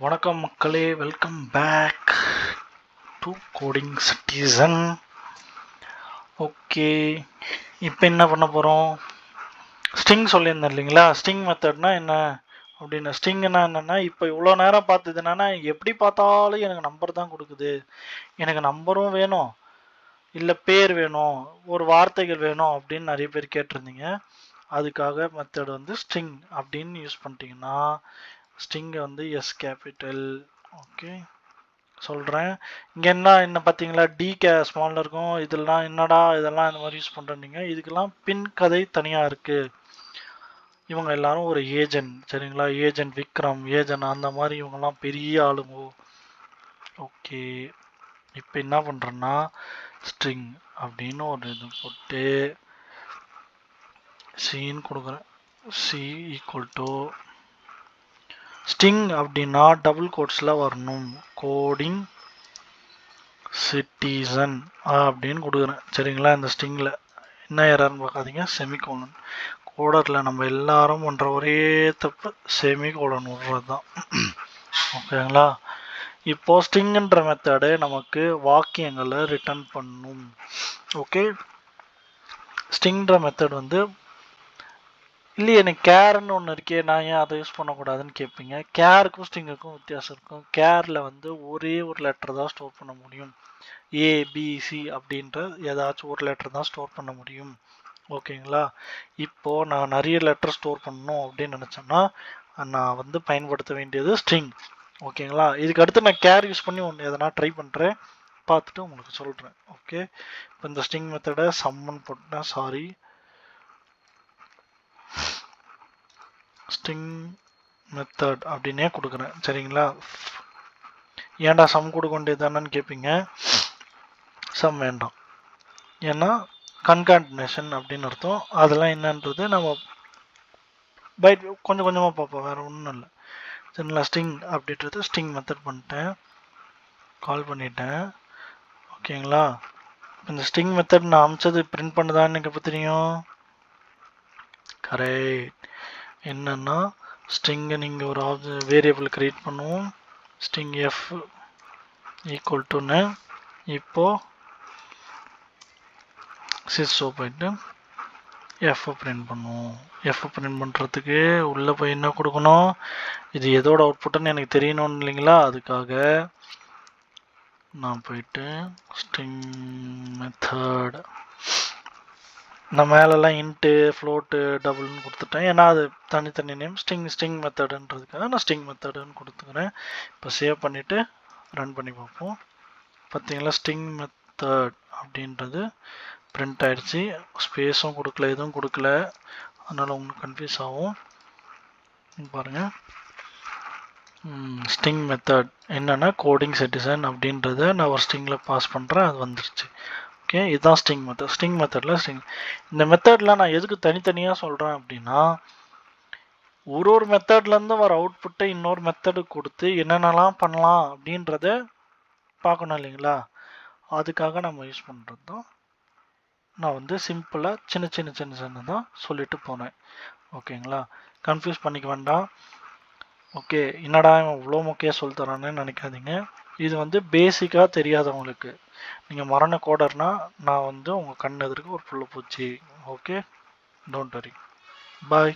வணக்கம் மக்களே, welcome back to coding citizen. Okay, இப்போ என்ன பண்ண போகிறோம்? ஸ்ட்ரிங் சொல்லியிருந்தேன் இல்லைங்களா? ஸ்ட்ரிங் மெத்தட்னா என்ன அப்படின்னு. ஸ்ட்ரிங்னா என்னென்னா, இப்போ இவ்வளோ நேரம் பார்த்தது என்னென்னா, எப்படி பார்த்தாலும் எனக்கு நம்பர் தான் கொடுக்குது, எனக்கு நம்பரும் வேணும், இல்லை பேர் வேணும், ஒரு வார்த்தைகள் வேணும் அப்படின்னு நிறைய பேர் கேட்டிருந்தீங்க. அதுக்காக மெத்தட் வந்து ஸ்ட்ரிங் அப்படின்னு யூஸ் பண்ணிட்டீங்கன்னா, ஸ்ட்ரிங்கை வந்து எஸ் கேபிட்டல். ஓகே, சொல்கிறேன். இங்கே என்ன பார்த்தீங்களா, ஸ்மாலில் இருக்கும். இதெல்லாம் என்னடா இதெல்லாம் இந்த மாதிரி யூஸ் பண்ணுறீங்க, இதுக்கெல்லாம் பின் கதை தனியாக இருக்குது. இவங்க எல்லாரும் ஒரு ஏஜென்ட், சரிங்களா? ஏஜென்ட் விக்ரம், ஏஜென்ட் அந்த மாதிரி இவங்கெல்லாம் பெரிய ஆளுங்க. ஓகே, இப்போ என்ன பண்ணுறேன்னா, ஸ்ட்ரிங் அப்படின்னு ஒரு இது போட்டு சின்னு கொடுக்குறேன். சி ஈக்குவல் டு ஸ்ட்ரிங் அப்படின்னா டபுள் கோட்ஸில் வரணும், கோடிங் சிட்டிசன் அப்படின்னு கொடுக்குறேன், சரிங்களா? இந்த ஸ்ட்ரிங்கில் என்ன எரர்னு பார்க்காதீங்க, செமிகோலன். கோடரில் நம்ம எல்லாரும் பண்ணுற ஒரே தப்பு செமிகோலன் விடுறது தான். ஓகேங்களா? இப்போ ஸ்ட்ரிங்குன்ற மெத்தடு நமக்கு வாக்கியங்களை ரிட்டர்ன் பண்ணும். ஓகே, ஸ்ட்ரிங்குன்ற மெத்தட் வந்து இல்லையே, எனக்கு கேர்னு ஒன்று இருக்கே, நான் ஏன் அதை யூஸ் பண்ணக்கூடாதுன்னு கேட்பீங்க. கேருக்கும் ஸ்ட்ரிங்குக்கும் வித்தியாசம் இருக்கும். கேரில் வந்து ஒரே ஒரு லெட்டர் தான் ஸ்டோர் பண்ண முடியும். ஏபிசி அப்படின்ற ஏதாச்சும் ஒரு லெட்டர் தான் ஸ்டோர் பண்ண முடியும். ஓகேங்களா? இப்போது நான் நிறைய லெட்டர் ஸ்டோர் பண்ணணும் அப்படின்னு நினச்சேன்னா நான் வந்து பயன்படுத்த வேண்டியது ஸ்ட்ரிங். ஓகேங்களா? இதுக்கு அடுத்து நான் கேர் யூஸ் பண்ணி ஒன்று எதனா ட்ரை பண்ணுறேன், பார்த்துட்டு உங்களுக்கு சொல்கிறேன். ஓகே, இப்போ இந்த ஸ்ட்ரிங் மெத்தடை சம்மன் போட்டேன், சாரி, ஸ்ட்ரிங் மெத்தட் அப்படின்னே கொடுக்குறேன், சரிங்களா? ஏன்டா சம் கொடுக்க வேண்டியது தானேன்னு கேட்பீங்க. சம் வேண்டாம், ஏன்னா கன்கான்டினேஷன் அப்படின்னு அர்த்தம். அதெல்லாம் என்னன்றது நம்ம கொஞ்சம் கொஞ்சமாக பார்ப்போம், வேறு ஒன்றும் இல்லை, சரிங்களா? ஸ்ட்ரிங் அப்படின்றது ஸ்ட்ரிங் மெத்தட் பண்ணிட்டேன், கால் பண்ணிட்டேன். ஓகேங்களா? இந்த ஸ்ட்ரிங் மெத்தட் நான் அமிச்சது பிரிண்ட் பண்ணுதான்னு எனக்கு எப்போ தெரியும்? கரெக்ட். என்னன்னா ஸ்ட்ரிங்கை நீங்கள் ஒரு வேரியபிள் கிரியேட் பண்ணுவோம், ஸ்ட்ரிங் எஃப் ஈக்குவல் டுன்னு. இப்போது சிஸ்ஸோ போயிட்டு எஃப் பிரிண்ட் பண்ணுவோம். எஃப் பிரிண்ட் பண்ணுறதுக்கு உள்ளே போய் என்ன கொடுக்கணும், இது எதோட அவுட்புட்டுன்னு எனக்கு தெரியணும்னு இல்லைங்களா? அதுக்காக நான் போயிட்டு ஸ்ட்ரிங் மெத்தட், நான் மேலெல்லாம் இன்ட்டு ஃப்ளோட்டு டபுள்னு கொடுத்துட்டேன், ஏன்னா அது தனித்தனி நேம். ஸ்ட்ரிங் மெத்தடுன்றதுக்காக நான் ஸ்ட்ரிங் மெத்தடுன்னு கொடுத்துக்கிறேன். இப்போ சேவ் பண்ணிவிட்டு ரன் பண்ணி பார்ப்போம். பார்த்தீங்களா, ஸ்ட்ரிங் மெத்தட் அப்படின்றது பிரிண்ட் ஆகிடுச்சு. ஸ்பேஸும் கொடுக்கல, எதுவும் கொடுக்கல, அதனால் உங்களுக்கு கன்ஃபியூஸ் ஆகும். பாருங்கள், ஸ்ட்ரிங் மெத்தட் என்னென்னா கோடிங் சிட்டிசன் அப்படின்றத நான் ஒரு ஸ்ட்ரிங்கில் பாஸ் பண்ணுறேன், அது வந்துருச்சு. ஓகே, இதுதான் ஸ்ட்ரிங் மெத்தட். ஸ்ட்ரிங் மெத்தடில் ஸ்ட்ரிங், இந்த மெத்தடில் நான் எதுக்கு தனித்தனியாக சொல்கிறேன் அப்படின்னா, ஒரு மெத்தட்லேருந்து வர அவுட்புட்டை இன்னொரு மெத்தடு கொடுத்து என்னென்னலாம் பண்ணலாம் அப்படின்றத பார்க்கணும் இல்லைங்களா? அதுக்காக நம்ம யூஸ் பண்ணுறது தான். நான் வந்து சிம்பிளாக சின்ன தான் சொல்லிட்டு போனேன். ஓகேங்களா? கன்ஃபியூஸ் பண்ணிக்க வேண்டாம். ஓகே, என்னடா இவ்வளோ முக்கியம் சொல்லி தரானு நினைக்காதீங்க. இது வந்து பேசிக்காக தெரியாதவங்களுக்கு, நீங்கள் மரண கோடர்னா நான் வந்து உங்கள் கண் எதிர்க்க ஒரு புள்ள பூச்சி. Okay, don't worry, bye.